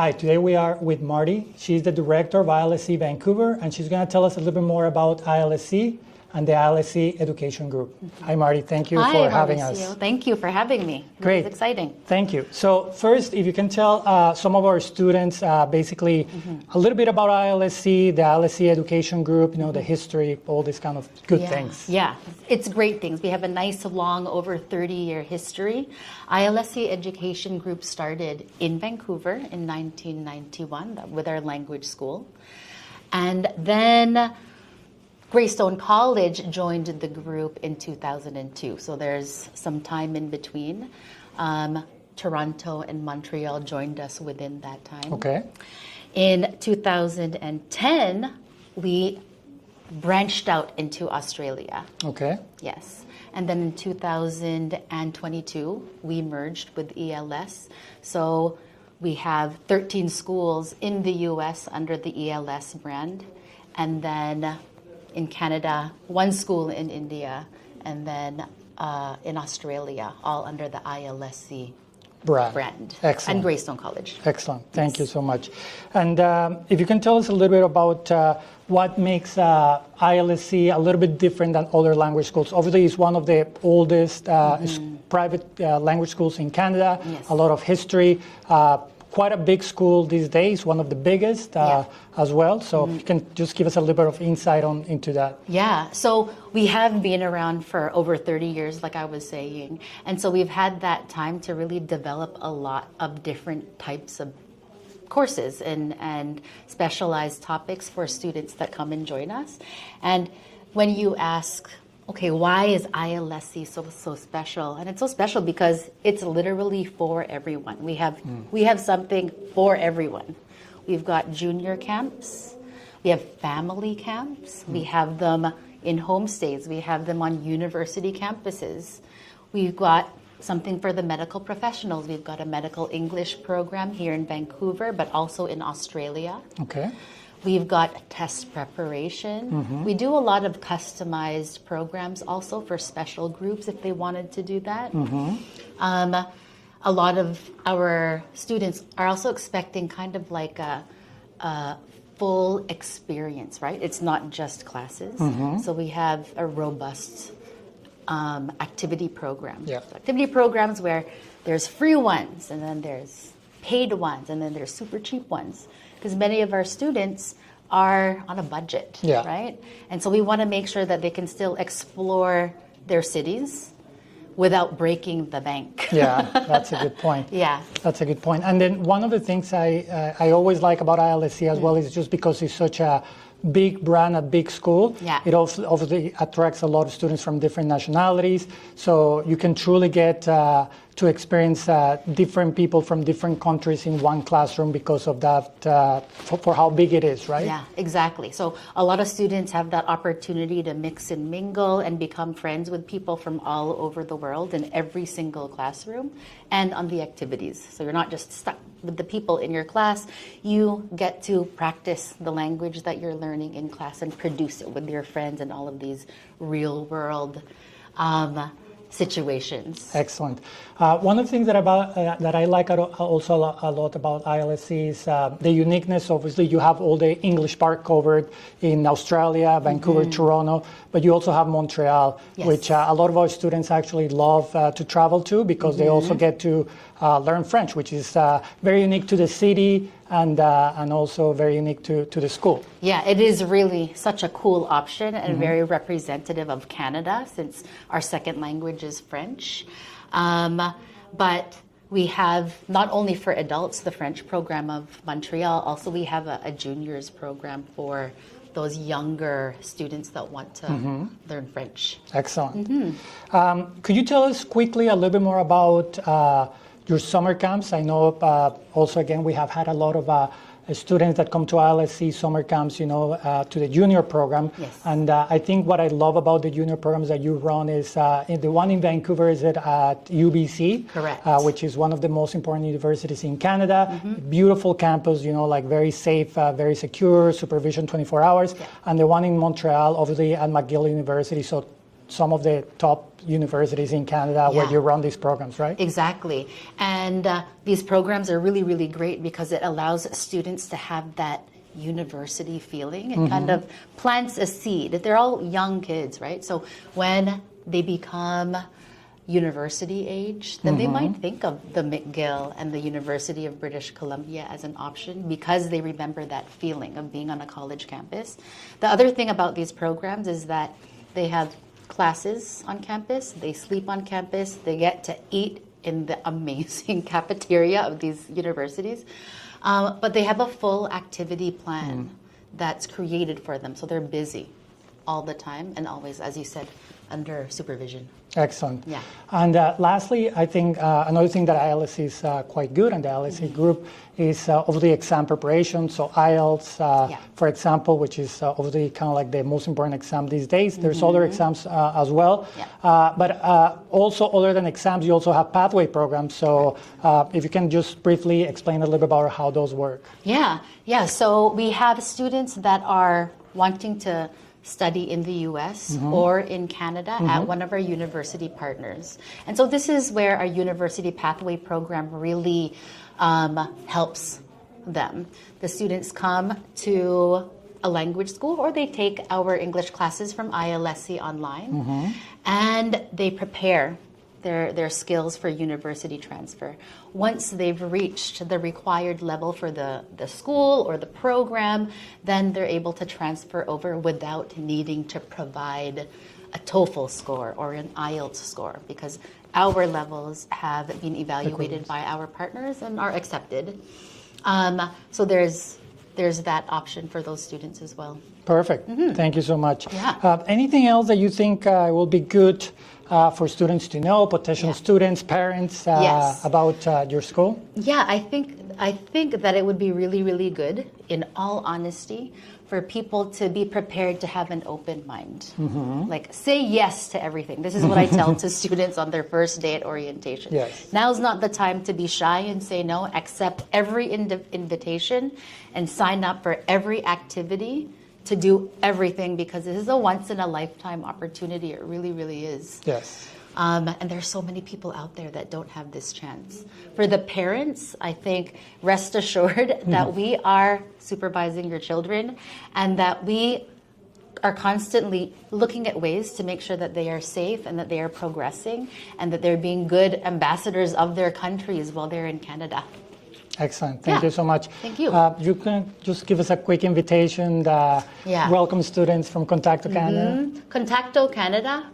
Hi, today we are with Mardy. She's the director of ILSC Vancouver, and she's going to tell us a little bit more about ILSC and the ILSC Education Group. Hi, Mardy. Thank you for having us. Mauricio. Thank you for having me. Great. It's exciting. Thank you. So first, if you can tell some of our students basically a little bit about ILSC, the ILSC Education Group, the history, all these kind of good things. Yeah, it's great things. We have a nice, long, over 30-year history. ILSC Education Group started in Vancouver in 1991 with our language school. And then Greystone College joined the group in 2002, so there's some time in between. Toronto and Montreal joined us within that time. Okay. In 2010, we branched out into Australia. Okay. Yes. And then in 2022, we merged with ELS. So we have 13 schools in the US under the ELS brand, and then in Canada, 1 school in India, and then in Australia, all under the ILSC brand. Excellent. And Greystone College. Excellent. Thank you so much. And if you can tell us a little bit about what makes ILSC a little bit different than other language schools. Obviously, it's one of the oldest private language schools in Canada, a lot of history. Quite a big school these days, one of the biggest as well. So you can just give us a little bit of insight into that. Yeah, so we have been around for over 30 years, like I was saying. And so we've had that time to really develop a lot of different types of courses and specialized topics for students that come and join us. And when you ask, okay, why is ILSC so special? And it's so special because it's literally for everyone. We have something for everyone. We've got junior camps, we have family camps, we have them in homestays, we have them on university campuses. We've got something for the medical professionals. We've got a medical English program here in Vancouver, but also in Australia. Okay. We've got test preparation. We do a lot of customized programs also for special groups if they wanted to do that. A lot of our students are also expecting kind of like a full experience, right? It's not just classes. So we have a robust activity program. Yeah. So activity programs where there's free ones, and then there's paid ones, and then there's super cheap ones. Because many of our students are on a budget, right? And so we want to make sure that they can still explore their cities without breaking the bank. Yeah, that's a good point. Yeah. That's a good point. And then one of the things I always like about ILSC as well is just because it's such a big brand, a big school, it also obviously attracts a lot of students from different nationalities. So you can truly get to experience different people from different countries in one classroom because of that, for how big it is, right? Yeah, exactly. So a lot of students have that opportunity to mix and mingle and become friends with people from all over the world in every single classroom and on the activities. So you're not just stuck with the people in your class. You get to practice the language that you're learning in class and produce it with your friends and all of these real world situations. Excellent. One of the things that I like also a lot about ILSC is the uniqueness. Obviously, you have all the English part covered in Australia, Vancouver, Toronto, but you also have Montreal, which a lot of our students actually love to travel to because they also get to learn French, which is very unique to the city and also very unique to the school. Yeah, it is really such a cool option and very representative of Canada since our second language is French. But we have not only for adults the French program of Montreal, also we have a juniors program for those younger students that want to learn French. Excellent. Could you tell us quickly a little bit more about your summer camps? I know also, again, we have had a lot of students that come to ILSC summer camps, to the junior program. Yes. And I think what I love about the junior programs that you run is the one in Vancouver is at UBC. Correct. Which is one of the most important universities in Canada. Beautiful campus, like very safe, very secure, supervision 24 hours. Yeah. And the one in Montreal, obviously at McGill University. So some of the top universities in Canada where you run these programs, right? Exactly. And these programs are really, really great because it allows students to have that university feeling. It kind of plants a seed. They're all young kids, right? So when they become university age, then they might think of the McGill and the University of British Columbia as an option because they remember that feeling of being on a college campus. The other thing about these programs is that they have classes on campus, they sleep on campus, they get to eat in the amazing cafeteria of these universities, but they have a full activity plan that's created for them, so they're busy all the time and always, as you said, under supervision. Excellent. Yeah. And lastly, I think another thing that ILSC is quite good, and the ILSC group, is obviously exam preparation. So IELTS, for example, which is obviously kind of like the most important exam these days. There's other exams as well. But also, other than exams, you also have pathway programs. So if you can just briefly explain a little bit about how those work. Yeah. So we have students that are wanting to study in the US or in Canada at one of our university partners. And so this is where our university pathway program really helps them. The students come to a language school or they take our English classes from ILSC online and they prepare their skills for university transfer. Once they've reached the required level for the school or the program, then they're able to transfer over without needing to provide a TOEFL score or an IELTS score because our levels have been evaluated by our partners and are accepted. So there's that option for those students as well. Perfect. Thank you so much. Yeah. Anything else that you think will be good for students to know, potential students, parents, about your school? Yeah, I think that it would be really, really good, in all honesty, for people to be prepared to have an open mind. Like, say yes to everything. This is what I tell to students on their first day at orientation. Now's not the time to be shy and say no. Accept every invitation and sign up for every activity to do everything because this is a once-in-a-lifetime opportunity. It really, really is. And there's so many people out there that don't have this chance. For the parents, I think, rest assured that we are supervising your children and that we are constantly looking at ways to make sure that they are safe and that they are progressing and that they're being good ambassadors of their countries while they're in Canada. Excellent. Thank you so much. Thank you. You can just give us a quick invitation to welcome students from Contacto Canada. Contacto Canada.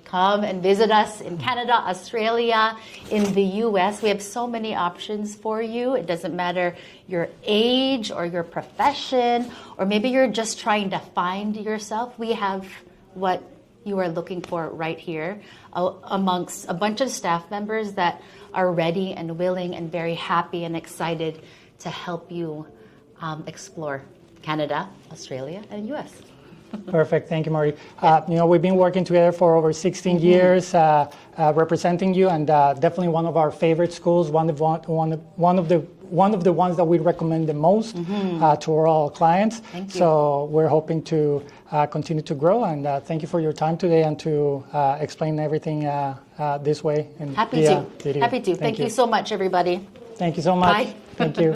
Come and visit us in Canada, Australia, in the US. We have so many options for you. It doesn't matter your age or your profession, or maybe you're just trying to find yourself. We have what you are looking for right here amongst a bunch of staff members that are ready and willing and very happy and excited to help you explore Canada, Australia, and US. Perfect. Thank you, Mardy. We've been working together for over 16 years, representing you, and definitely one of our favorite schools. One of the ones that we recommend the most to all clients. Thank you. So we're hoping to continue to grow. And thank you for your time today and to explain everything this way. Happy to. Thank you so much, everybody. Thank you so much. Bye. Thank you.